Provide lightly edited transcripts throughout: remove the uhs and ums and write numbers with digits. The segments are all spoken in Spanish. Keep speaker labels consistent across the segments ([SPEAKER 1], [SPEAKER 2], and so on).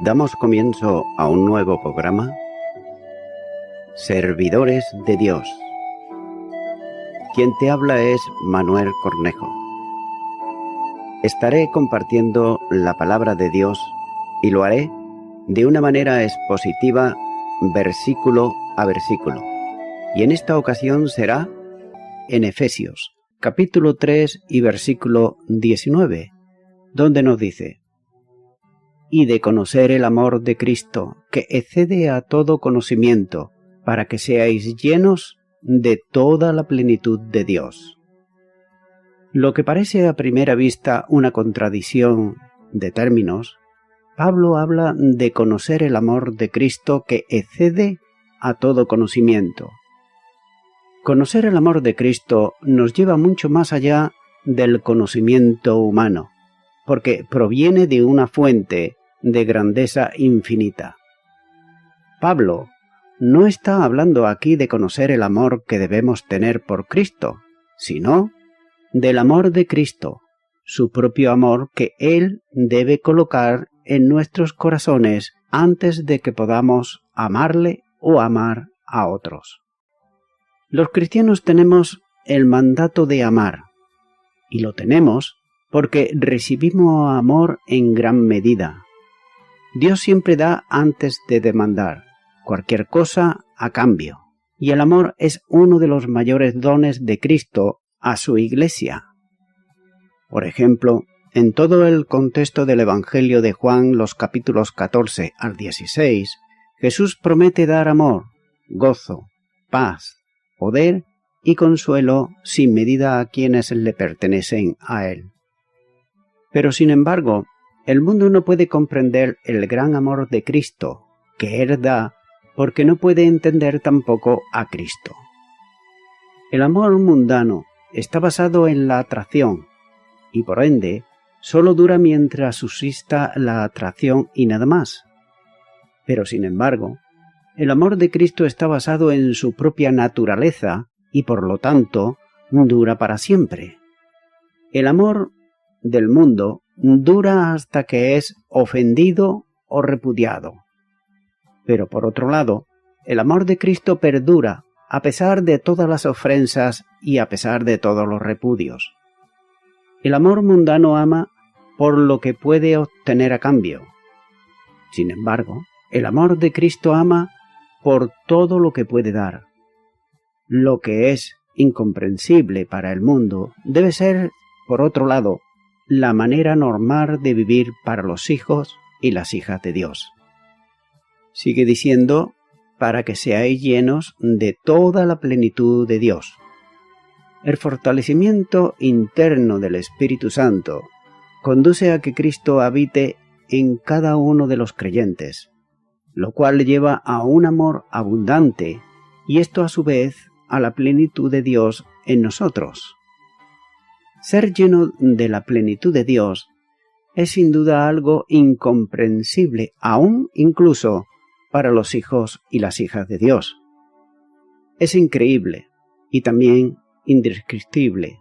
[SPEAKER 1] Damos comienzo a un nuevo programa, Servidores de Dios. Quien te habla es Manuel Cornejo. Estaré compartiendo la palabra de Dios y lo haré de una manera expositiva, versículo a versículo. Y en esta ocasión será en Efesios, capítulo 3 y versículo 19, donde nos dice: y de conocer el amor de Cristo, que excede a todo conocimiento, para que seáis llenos de toda la plenitud de Dios. Lo que parece a primera vista una contradicción de términos, Pablo habla de conocer el amor de Cristo que excede a todo conocimiento. Conocer el amor de Cristo nos lleva mucho más allá del conocimiento humano, porque proviene de una fuente de grandeza infinita. Pablo no está hablando aquí de conocer el amor que debemos tener por Cristo, sino del amor de Cristo, su propio amor que Él debe colocar en nuestros corazones antes de que podamos amarle o amar a otros. Los cristianos tenemos el mandato de amar, y lo tenemos porque recibimos amor en gran medida. Dios siempre da antes de demandar cualquier cosa a cambio, y el amor es uno de los mayores dones de Cristo a su Iglesia. Por ejemplo, en todo el contexto del Evangelio de Juan, los capítulos 14 al 16, Jesús promete dar amor, gozo, paz, poder y consuelo sin medida a quienes le pertenecen a Él. Pero sin embargo, el mundo no puede comprender el gran amor de Cristo que Él da porque no puede entender tampoco a Cristo. El amor mundano está basado en la atracción y por ende solo dura mientras subsista la atracción y nada más. Pero sin embargo, el amor de Cristo está basado en su propia naturaleza y por lo tanto dura para siempre. El amor del mundo dura hasta que es ofendido o repudiado. Pero por otro lado, el amor de Cristo perdura a pesar de todas las ofensas y a pesar de todos los repudios. El amor mundano ama por lo que puede obtener a cambio. Sin embargo, el amor de Cristo ama por todo lo que puede dar. Lo que es incomprensible para el mundo debe ser, por otro lado, la manera normal de vivir para los hijos y las hijas de Dios. Sigue diciendo, para que seáis llenos de toda la plenitud de Dios. El fortalecimiento interno del Espíritu Santo conduce a que Cristo habite en cada uno de los creyentes, lo cual lleva a un amor abundante y esto a su vez a la plenitud de Dios en nosotros. Ser lleno de la plenitud de Dios es sin duda algo incomprensible, aún incluso para los hijos y las hijas de Dios. Es increíble y también indescriptible.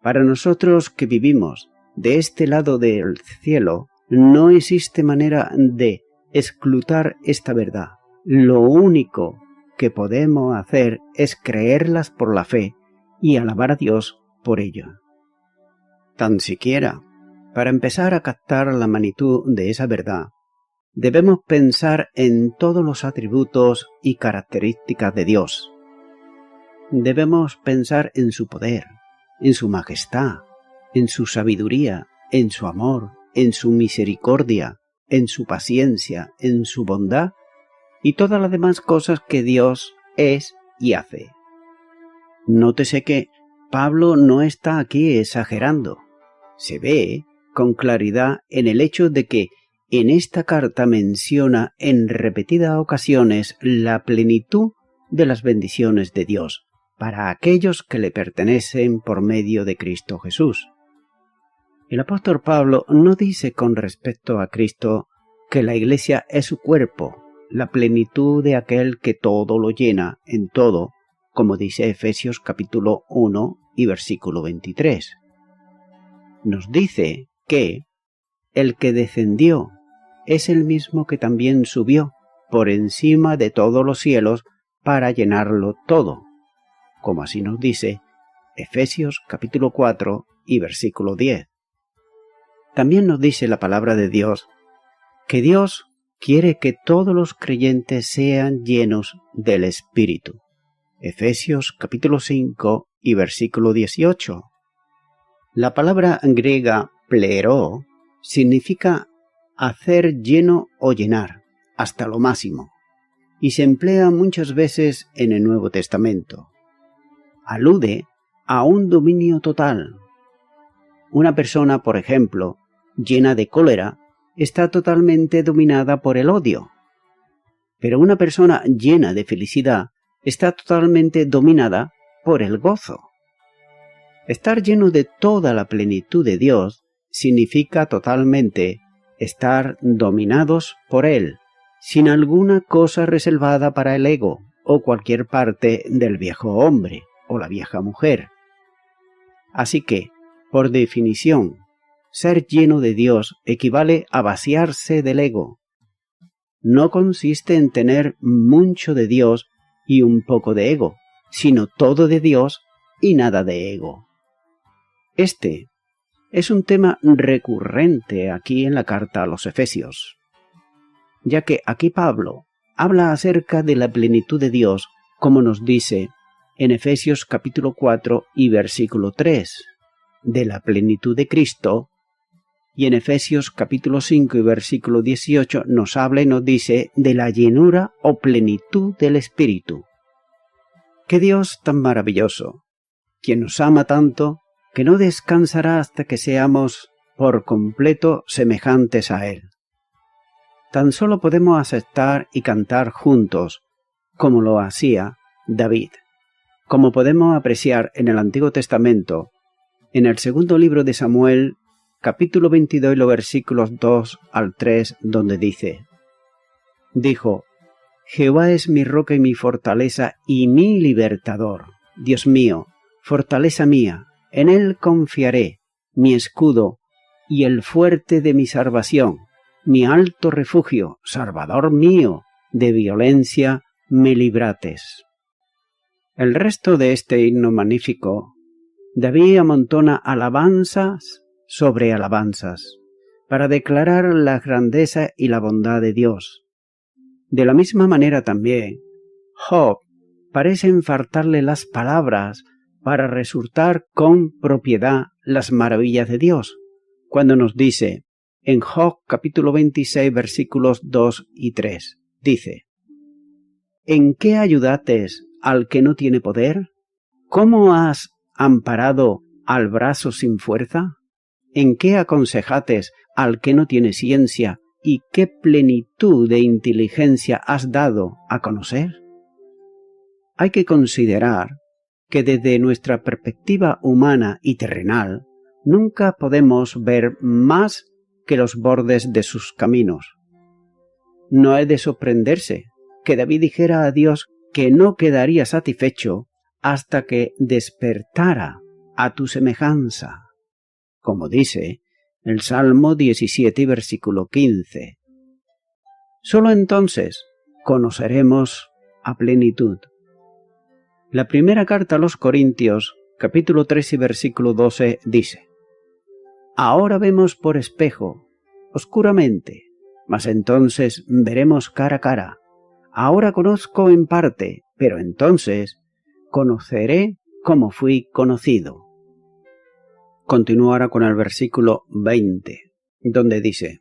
[SPEAKER 1] Para nosotros que vivimos de este lado del cielo, no existe manera de escrutar esta verdad. Lo único que podemos hacer es creerlas por la fe y alabar a Dios por ello. Tan siquiera, para empezar a captar la magnitud de esa verdad, debemos pensar en todos los atributos y características de Dios. Debemos pensar en su poder, en su majestad, en su sabiduría, en su amor, en su misericordia, en su paciencia, en su bondad y todas las demás cosas que Dios es y hace. Nótese que Pablo no está aquí exagerando. Se ve con claridad en el hecho de que en esta carta menciona en repetidas ocasiones la plenitud de las bendiciones de Dios para aquellos que le pertenecen por medio de Cristo Jesús. El apóstol Pablo no dice con respecto a Cristo que la Iglesia es su cuerpo, la plenitud de aquel que todo lo llena en todo, como dice Efesios capítulo 1 y versículo 23. Nos dice que el que descendió es el mismo que también subió por encima de todos los cielos para llenarlo todo, como así nos dice Efesios capítulo 4 y versículo 10. También nos dice la palabra de Dios que Dios quiere que todos los creyentes sean llenos del Espíritu. Efesios capítulo 5 y versículo 18. La palabra griega plero significa hacer lleno o llenar, hasta lo máximo, y se emplea muchas veces en el Nuevo Testamento. Alude a un dominio total. Una persona, por ejemplo, llena de cólera, está totalmente dominada por el odio. Pero una persona llena de felicidad está totalmente dominada por el gozo. Estar lleno de toda la plenitud de Dios significa totalmente estar dominados por Él, sin alguna cosa reservada para el ego o cualquier parte del viejo hombre o la vieja mujer. Así que, por definición, ser lleno de Dios equivale a vaciarse del ego. No consiste en tener mucho de Dios y un poco de ego, sino todo de Dios y nada de ego. Este es un tema recurrente aquí en la carta a los Efesios, ya que aquí Pablo habla acerca de la plenitud de Dios, como nos dice en Efesios capítulo 4 y versículo 3, de la plenitud de Cristo, y en Efesios capítulo 5 y versículo 18 nos habla y nos dice de la llenura o plenitud del Espíritu. ¡Qué Dios tan maravilloso! Quien nos ama tanto que no descansará hasta que seamos por completo semejantes a Él. Tan solo podemos aceptar y cantar juntos, como lo hacía David, como podemos apreciar en el Antiguo Testamento, en el segundo libro de Samuel, capítulo 22 y los versículos 2 al 3, donde dijo, Jehová es mi roca y mi fortaleza y mi libertador, Dios mío, fortaleza mía, en Él confiaré, mi escudo y el fuerte de mi salvación, mi alto refugio, salvador mío, de violencia me librates. El resto de este himno magnífico, David amontona alabanzas sobre alabanzas, para declarar la grandeza y la bondad de Dios. De la misma manera también, Job parece faltarle las palabras para resaltar con propiedad las maravillas de Dios, cuando nos dice, en Job capítulo 26 versículos 2 y 3, dice, ¿En qué ayudates al que no tiene poder? ¿Cómo has amparado al brazo sin fuerza? ¿En qué aconsejates al que no tiene ciencia y qué plenitud de inteligencia has dado a conocer? Hay que considerar que desde nuestra perspectiva humana y terrenal nunca podemos ver más que los bordes de sus caminos. No es de sorprenderse que David dijera a Dios que no quedaría satisfecho hasta que despertara a tu semejanza, como dice el Salmo 17, versículo 15. Solo entonces conoceremos a plenitud. La primera carta a los Corintios, capítulo 3 y versículo 12, dice, Ahora vemos por espejo, oscuramente, mas entonces veremos cara a cara. Ahora conozco en parte, pero entonces conoceré como fui conocido. Continúa ahora con el versículo 20, donde dice,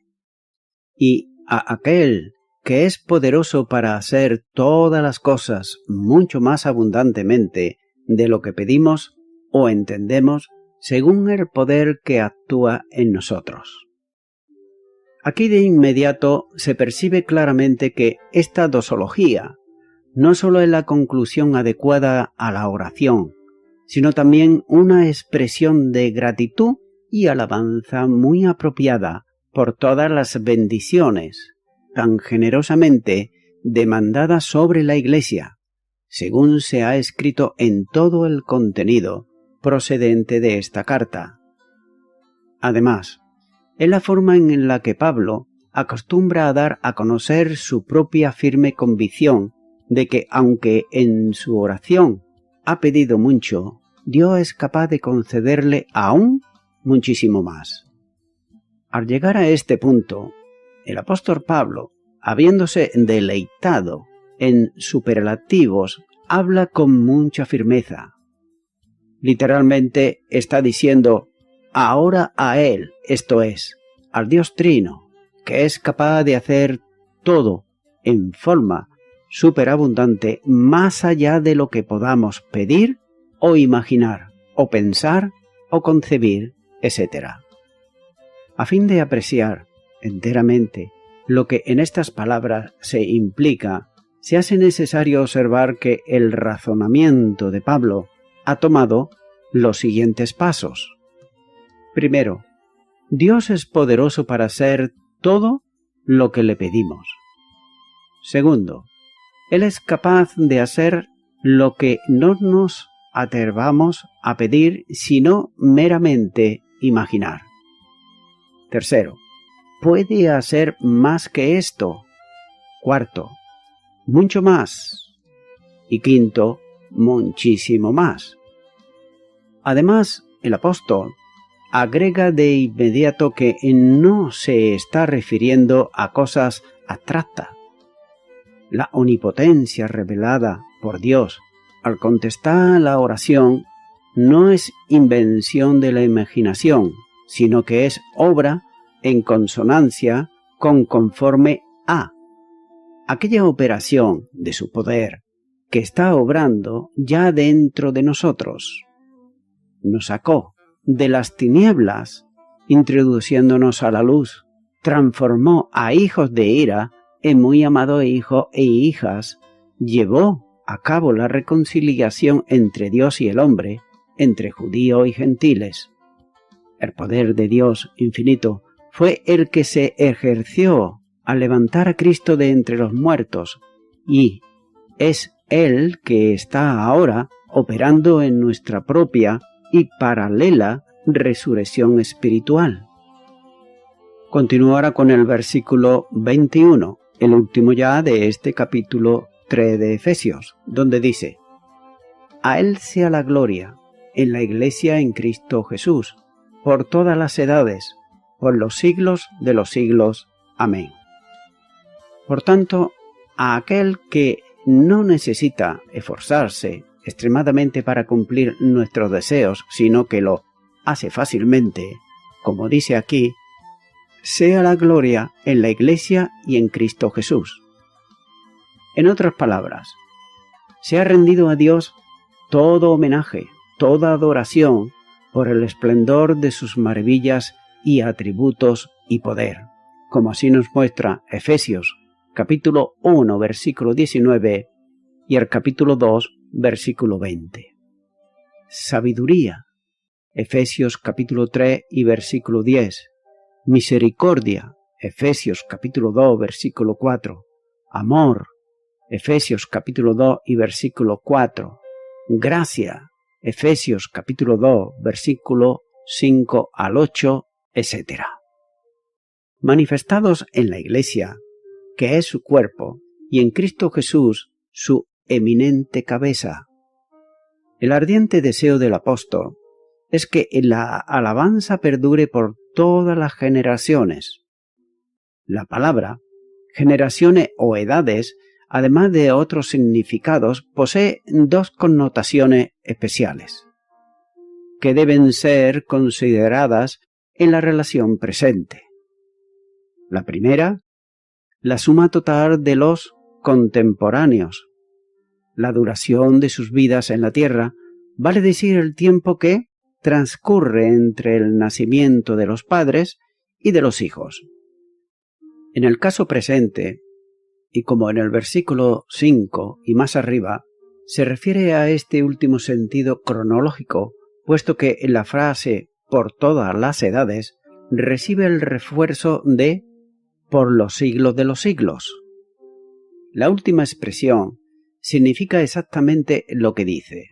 [SPEAKER 1] Y a aquel que es poderoso para hacer todas las cosas mucho más abundantemente de lo que pedimos o entendemos, según el poder que actúa en nosotros. Aquí de inmediato se percibe claramente que esta dosología no solo es la conclusión adecuada a la oración, sino también una expresión de gratitud y alabanza muy apropiada por todas las bendiciones tan generosamente demandadas sobre la Iglesia, según se ha escrito en todo el contenido procedente de esta carta. Además, es la forma en la que Pablo acostumbra a dar a conocer su propia firme convicción de que, aunque en su oración ha pedido mucho, Dios es capaz de concederle aún muchísimo más. Al llegar a este punto, el apóstol Pablo, habiéndose deleitado en superlativos, habla con mucha firmeza. Literalmente está diciendo: ahora a Él, esto es, al Dios Trino, que es capaz de hacer todo en forma superabundante, más allá de lo que podamos pedir o imaginar, o pensar o concebir, etc. A fin de apreciar enteramente lo que en estas palabras se implica, se hace necesario observar que el razonamiento de Pablo ha tomado los siguientes pasos. Primero, Dios es poderoso para hacer todo lo que le pedimos. Segundo, Él es capaz de hacer lo que no nos atrevamos a pedir, sino meramente imaginar. Tercero, puede hacer más que esto. Cuarto, mucho más. Y quinto, muchísimo más. Además, el apóstol agrega de inmediato que no se está refiriendo a cosas abstractas. La omnipotencia revelada por Dios al contestar la oración no es invención de la imaginación, sino que es obra en consonancia con conforme a aquella operación de su poder que está obrando ya dentro de nosotros. Nos sacó de las tinieblas, introduciéndonos a la luz, transformó a hijos de ira en muy amados hijos e hijas, llevó a cabo la reconciliación entre Dios y el hombre, entre judíos y gentiles. El poder de Dios infinito fue el que se ejerció al levantar a Cristo de entre los muertos, y es Él que está ahora operando en nuestra propia y paralela resurrección espiritual. Continuará con el versículo 21, el último ya de este capítulo 3 de Efesios, donde dice: a Él sea la gloria en la Iglesia en Cristo Jesús, por todas las edades, por los siglos de los siglos. Amén. Por tanto, a aquel que no necesita esforzarse extremadamente para cumplir nuestros deseos, sino que lo hace fácilmente, como dice aquí, sea la gloria en la Iglesia y en Cristo Jesús. En otras palabras, se ha rendido a Dios todo homenaje, toda adoración por el esplendor de sus maravillas y atributos y poder, como así nos muestra Efesios capítulo 1 versículo 19 y el capítulo 2 versículo 20. Sabiduría, Efesios capítulo 3 y versículo 10. Misericordia, Efesios capítulo 2 versículo 4. Amor, Efesios capítulo 2 y versículo 4. Gracia, Efesios capítulo 2 versículo 5 al 8, etc. Manifestados en la Iglesia, que es su cuerpo, y en Cristo Jesús, su eminente cabeza. El ardiente deseo del apóstol es que la alabanza perdure por todas las generaciones. La palabra, generaciones o edades, además de otros significados, posee dos connotaciones especiales, que deben ser consideradas en la relación presente. La primera, la suma total de los contemporáneos, la duración de sus vidas en la tierra, vale decir el tiempo que transcurre entre el nacimiento de los padres y de los hijos. En el caso presente, y como en el versículo 5 y más arriba, se refiere a este último sentido cronológico, puesto que en la frase por todas las edades recibe el refuerzo de por los siglos de los siglos. La última expresión significa exactamente lo que dice,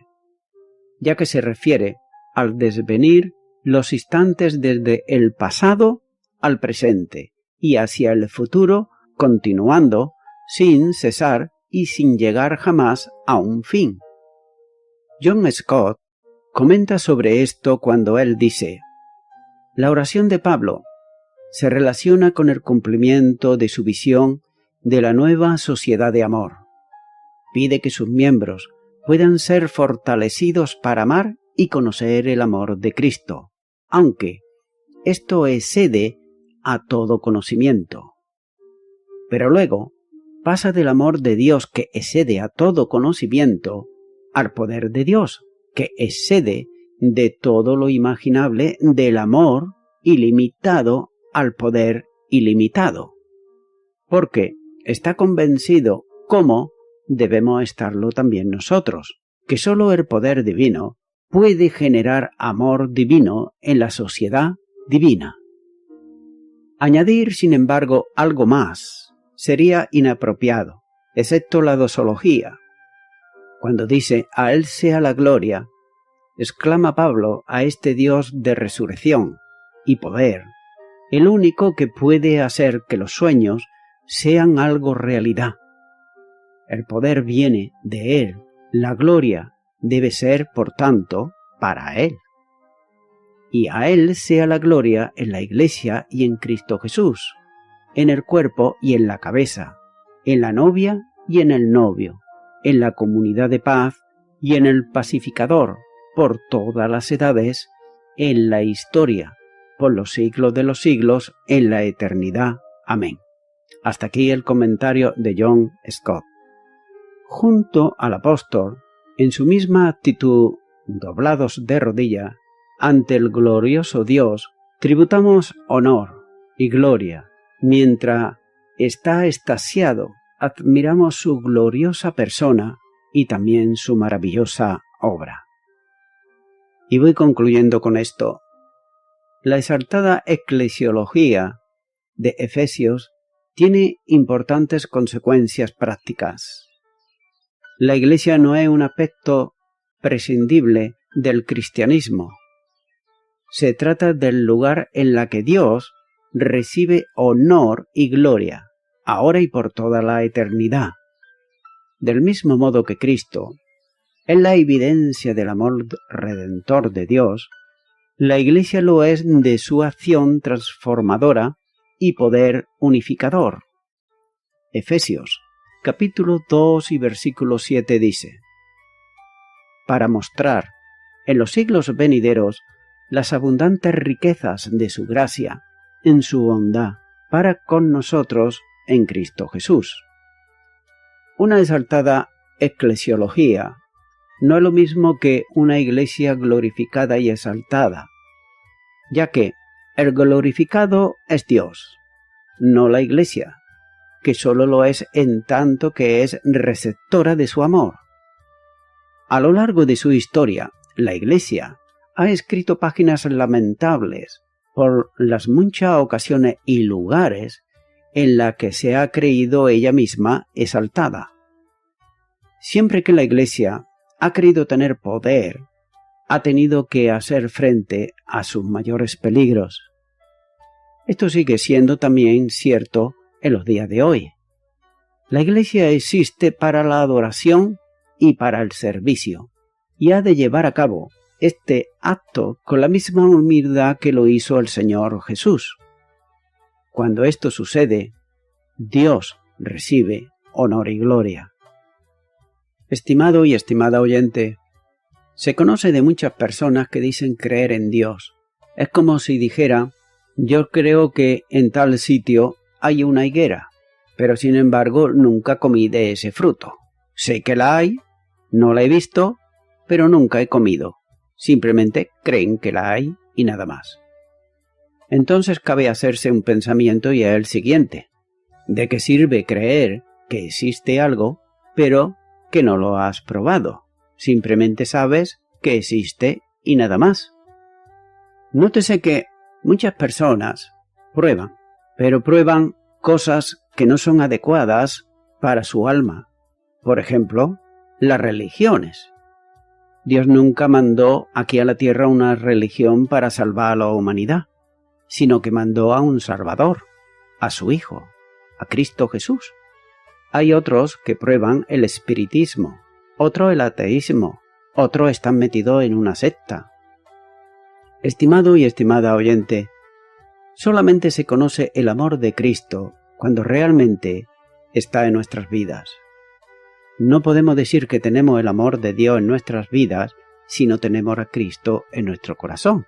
[SPEAKER 1] ya que se refiere al desvenir los instantes desde el pasado al presente
[SPEAKER 2] y hacia el futuro, continuando, sin cesar y sin llegar jamás a un fin. John Scott comenta sobre esto cuando él dice: la oración de Pablo se relaciona con el cumplimiento de su visión de la nueva sociedad de amor. Pide que sus miembros puedan ser fortalecidos para amar y conocer el amor de Cristo, aunque esto excede a todo conocimiento. Pero luego pasa del amor de Dios que excede a todo conocimiento al poder de Dios, que excede de todo lo imaginable del amor ilimitado al poder ilimitado. Porque está convencido, como debemos estarlo también nosotros, que sólo el poder divino puede generar amor divino en la sociedad divina. Añadir, sin embargo, algo más sería inapropiado, excepto la dosología. Cuando dice «a Él sea la gloria», exclama Pablo a este Dios de resurrección y poder, el único que puede hacer que los sueños sean algo realidad. El poder viene de Él, la gloria debe ser, por tanto, para Él. Y a Él sea la gloria en la Iglesia y en Cristo Jesús, en el cuerpo y en la cabeza, en la novia y en el novio, en la comunidad de paz y en el pacificador, por todas las edades, en la historia, por los siglos de los siglos, en la eternidad. Amén. Hasta aquí el comentario de John Scott. Junto al apóstol, en su misma actitud, doblados de rodilla, ante el glorioso Dios, tributamos honor y gloria. Mientras está extasiado, admiramos su gloriosa persona y también su maravillosa obra. Y voy concluyendo con esto. La exaltada eclesiología de Efesios tiene importantes consecuencias prácticas. La Iglesia no es un aspecto prescindible del cristianismo. Se trata del lugar en la que Dios recibe honor y gloria, ahora y por toda la eternidad. Del mismo modo que Cristo es la evidencia del amor redentor de Dios, la Iglesia lo es de su acción transformadora y poder unificador. Efesios, capítulo 2 y versículo 7 dice: para mostrar en los siglos venideros las abundantes riquezas de su gracia en su bondad para con nosotros en Cristo Jesús. Una exaltada eclesiología no es lo mismo que una iglesia glorificada y exaltada, ya que el glorificado es Dios, no la iglesia, que sólo lo es en tanto que es receptora de su amor. A lo largo de su historia, la iglesia ha escrito páginas lamentables por las muchas ocasiones y lugares en las que se ha creído ella misma exaltada. Siempre que la iglesia ha querido tener poder, ha tenido que hacer frente a sus mayores peligros. Esto sigue siendo también cierto en los días de hoy. La Iglesia existe para la adoración y para el servicio, y ha de llevar a cabo este acto con la misma humildad que lo hizo el Señor Jesús. Cuando esto sucede, Dios recibe honor y gloria. Estimado y estimada oyente, se conoce de muchas personas que dicen creer en Dios. Es como si dijera: yo creo que en tal sitio hay una higuera, pero sin embargo nunca comí de ese fruto. Sé que la hay, no la he visto, pero nunca he comido. Simplemente creen que la hay y nada más. Entonces cabe hacerse un pensamiento y es el siguiente: ¿de qué sirve creer que existe algo, pero que no lo has probado? Simplemente sabes que existe y nada más. Nótese que muchas personas prueban, pero prueban cosas que no son adecuadas para su alma. Por ejemplo, las religiones. Dios nunca mandó aquí a la tierra una religión para salvar a la humanidad, sino que mandó a un Salvador. a su Hijo, a Cristo Jesús. Hay otros que prueban el espiritismo, otro el ateísmo, otro están metidos en una secta. Estimado y estimada oyente, solamente se conoce el amor de Cristo cuando realmente está en nuestras vidas. No podemos decir que tenemos el amor de Dios en nuestras vidas si no tenemos a Cristo en nuestro corazón.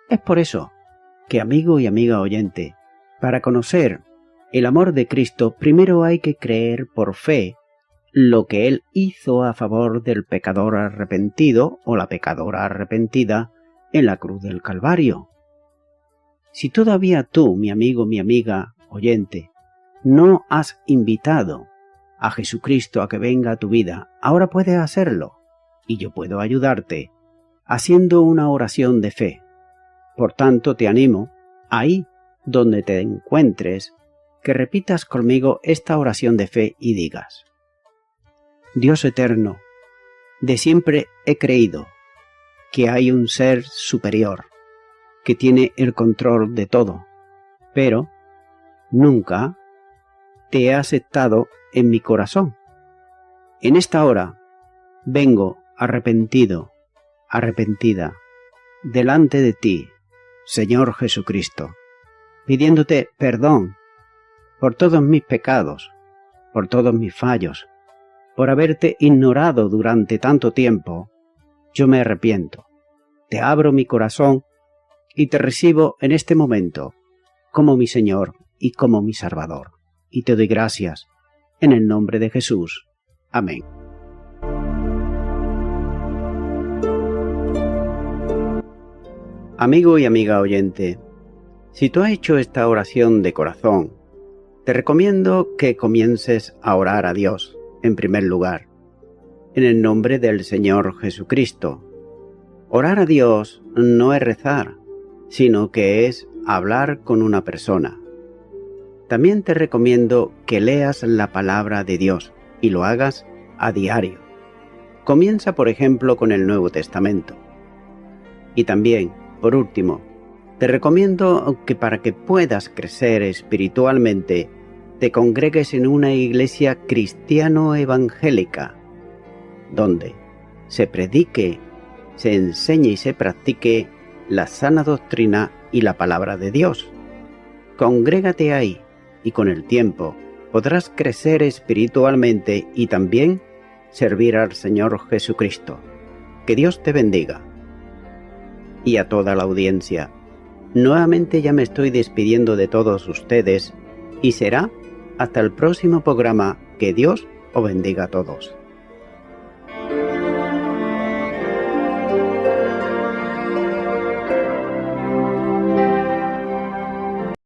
[SPEAKER 2] Es por eso que, amigo y amiga oyente, para conocer el amor de Cristo, primero hay que creer por fe lo que Él hizo a favor del pecador arrepentido o la pecadora arrepentida en la cruz del Calvario. Si todavía tú, mi amigo, mi amiga oyente, no has invitado a Jesucristo a que venga a tu vida, ahora puedes hacerlo, y yo puedo ayudarte haciendo una oración de fe. Por tanto, te animo, ahí donde te encuentres, que repitas conmigo esta oración de fe y digas: Dios eterno, de siempre he creído que hay un ser superior que tiene el control de todo, pero nunca te he aceptado en mi corazón. En esta hora vengo arrepentido, arrepentida, delante de ti, Señor Jesucristo, pidiéndote perdón por todos mis pecados, por todos mis fallos, por haberte ignorado durante tanto tiempo. Yo me arrepiento, te abro mi corazón y te recibo en este momento como mi Señor y como mi Salvador. Y te doy gracias en el nombre de Jesús. Amén. Amigo y amiga oyente, si tú has hecho esta oración de corazón, te recomiendo que comiences a orar a Dios, en primer lugar, en el nombre del Señor Jesucristo. Orar a Dios no es rezar, sino que es hablar con una persona. También te recomiendo que leas la palabra de Dios y lo hagas a diario. Comienza, por ejemplo, con el Nuevo Testamento. Y también, por último, te recomiendo que para que puedas crecer espiritualmente, te congregues en una iglesia cristiano-evangélica, donde se predique, se enseñe y se practique la sana doctrina y la palabra de Dios. Congrégate ahí y con el tiempo podrás crecer espiritualmente y también servir al Señor Jesucristo. Que Dios te bendiga. Y a toda la audiencia, nuevamente ya me estoy despidiendo de todos ustedes y será hasta el próximo programa. Que Dios os bendiga a todos.